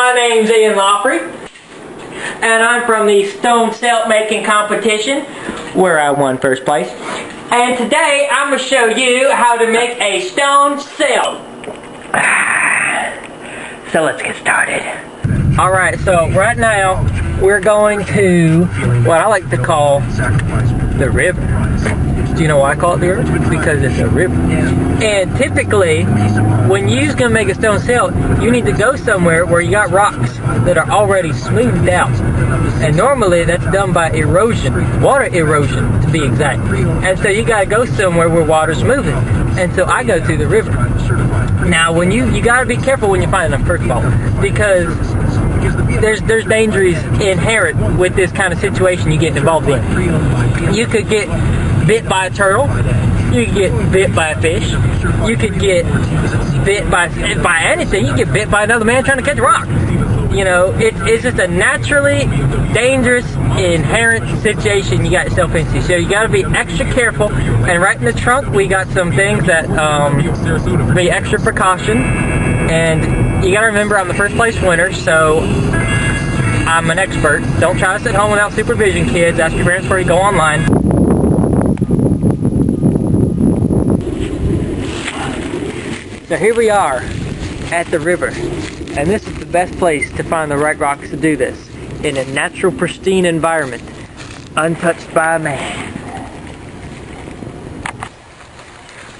my name's Ian Loffrey, and I'm from the stone celt making competition, where I won first place. And today I'm going to show you how to make a stone celt. So let's get started. Alright, so right now we're going to what I like to call the river. Do you know why I call it the river? Because it's a river. And typically, when you're going to make a stone celt, you need to go somewhere where you got rocks that are already smoothed out. And normally that's done by erosion, water erosion to be exact. And so you got to go somewhere where water's moving. And so I go to the river. Now, when you got to be careful when you find them, first of all, because there's dangers inherent with this kind of situation you get involved in. You could get bit by a turtle, you could get bit by a fish, you could get bit by anything, you get bit by another man trying to catch a rock. You know, it's just a naturally dangerous, inherent situation you got yourself into. So you got to be extra careful. And right in the trunk, we got some things that be extra precaution. And you got to remember, I'm the first place winner, so I'm an expert. Don't try to sit home without supervision, kids. Ask your parents before you go online. So here we are at the river, and this is the best place to find the right rocks to do this, in a natural, pristine environment, untouched by man.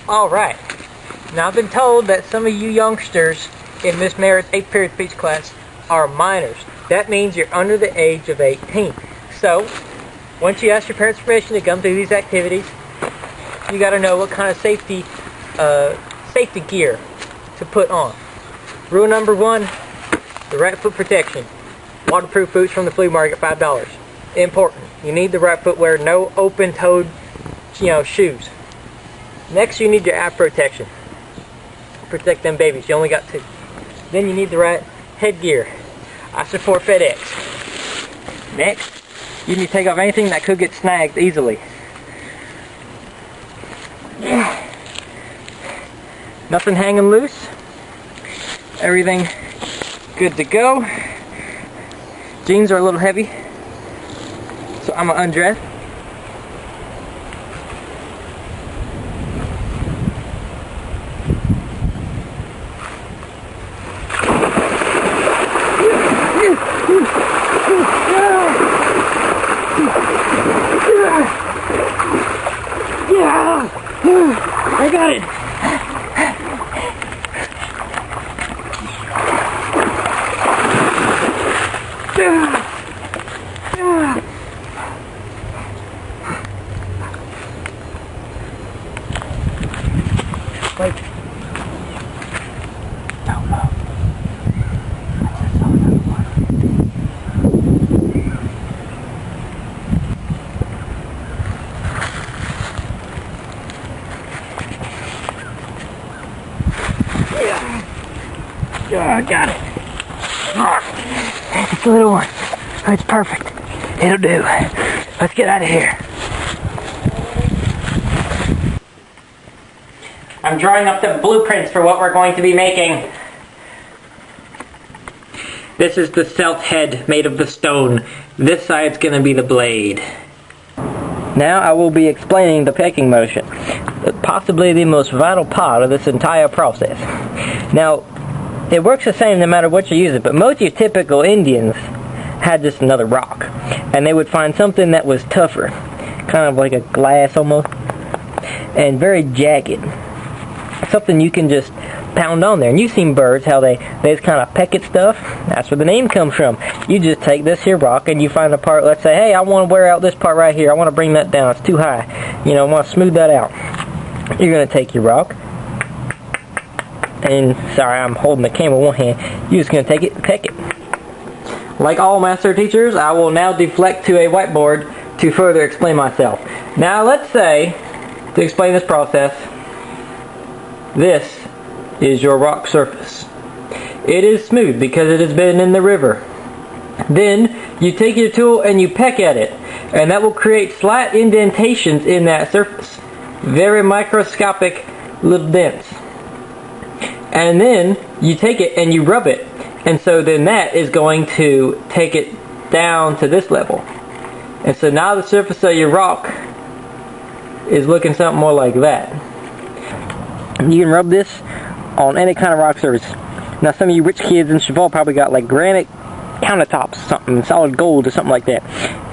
Alright, now I've been told that some of you youngsters in Miss Merritt's 8th period speech class are minors. That means you're under the age of 18. So, once you ask your parents' permission to come through these activities, you got to know what kind of safety gear to put on. Rule number 1, the right foot protection. Waterproof boots from the flea market, $5. Important. You need the right footwear, no open-toed, shoes. Next, you need your eye protection. Protect them babies. You only got 2. Then you need the right headgear. I support FedEx. Next, you need to take off anything that could get snagged easily. Nothing hanging loose. Everything good to go. Jeans are a little heavy, so I'm gonna undress. I got it. Wait. No. I got it. It's a little one. It's perfect. It'll do. Let's get out of here. I'm drawing up the blueprints for what we're going to be making. This is the celt head made of the stone. This side's going to be the blade. Now I will be explaining the pecking motion, possibly the most vital part of this entire process. Now, it works the same no matter what you're using, but most of your typical Indians had just another rock, and they would find something that was tougher, kind of like a glass almost, and very jagged. Something you can just pound on there. And you've seen birds, how they just kind of peck at stuff. That's where the name comes from. You just take this here rock and you find a part, let's say, hey, I want to wear out this part right here. I want to bring that down. It's too high. I want to smooth that out. You're going to take your rock, and, sorry, I'm holding the camera with one hand. You're just going to take it and peck it. Like all master teachers, I will now deflect to a whiteboard to further explain myself. Now, let's say, to explain this process, this is your rock surface. It is smooth because it has been in the river. Then you take your tool and you peck at it, and that will create slight indentations in that surface. Very microscopic little dents. And then you take it and you rub it, And so then that is going to take it down to this level. And so now the surface of your rock is looking something more like that. You can rub this on any kind of rock surface. Now some of you rich kids in Cheval probably got like granite countertops, something solid gold or something like that.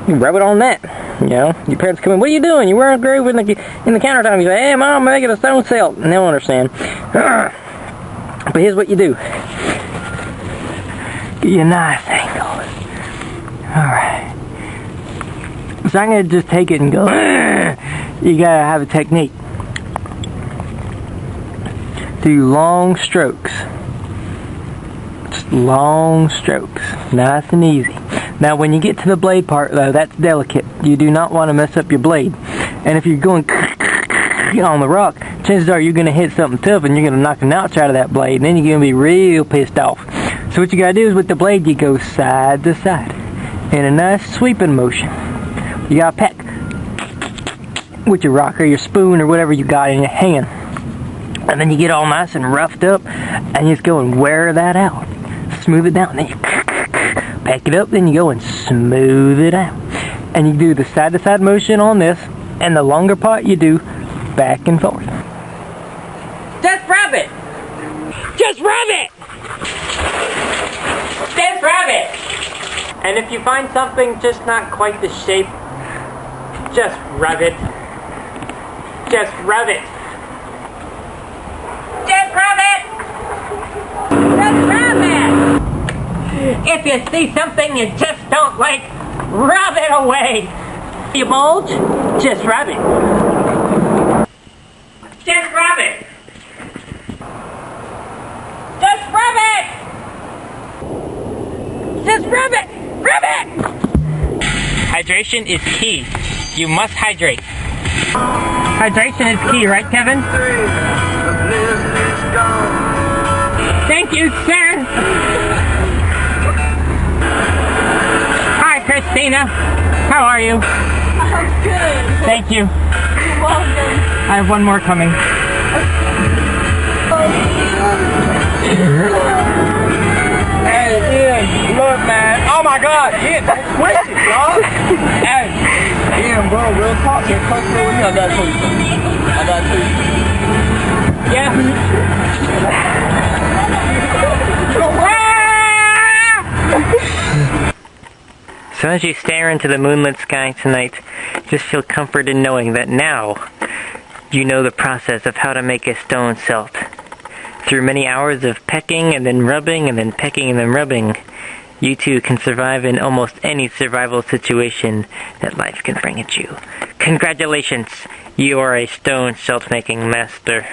You rub it on that. You know, your parents come in, what are you doing? You're wearing a groove in the countertop. You say, hey mom, I'm making a stone celt. And they'll understand. But here's what you do. Get you a nice angle. Alright. So I'm going to just take it and go, you gotta have a technique. Do long strokes. Just long strokes. Nice and easy. Now when you get to the blade part though, that's delicate. You do not want to mess up your blade. And if you're going on the rock, chances are you're going to hit something tough and you're going to knock the notch out of that blade. And then you're going to be real pissed off. So what you got to do is with the blade, you go side to side in a nice sweeping motion. You got to peck with your rock or your spoon or whatever you got in your hand. And then you get all nice and roughed up and you just go and wear that out. Smooth it down. Then you pack it up, then you go and smooth it out. And you do the side to side motion on this, and the longer part you do back and forth. Just rub it! Just rub it! Just rub it! And if you find something just not quite the shape, just rub it. Just rub it. Just rub it! Just rub it! If you see something you just don't like, rub it away! You bulge? Just rub it. Just rub it! Just rub it! Just rub it! Rub it! Hydration is key. You must hydrate. Hydration is key, right, Kevin? Thank you, sir! Hi, Christina. How are you? I'm good. Thank you. You're welcome. I have one more coming. Hey, Ian, look, man. Oh my God, Ian, don't twist it, dog. Hey, Ian, bro, real talk. Get close to me. I gotta tell you something. Yeah. So as you stare into the moonlit sky tonight, just feel comfort in knowing that now you know the process of how to make a stone celt. Through many hours of pecking and then rubbing and then pecking and then rubbing, you too can survive in almost any survival situation that life can bring at you. Congratulations, you are a stone celt making master.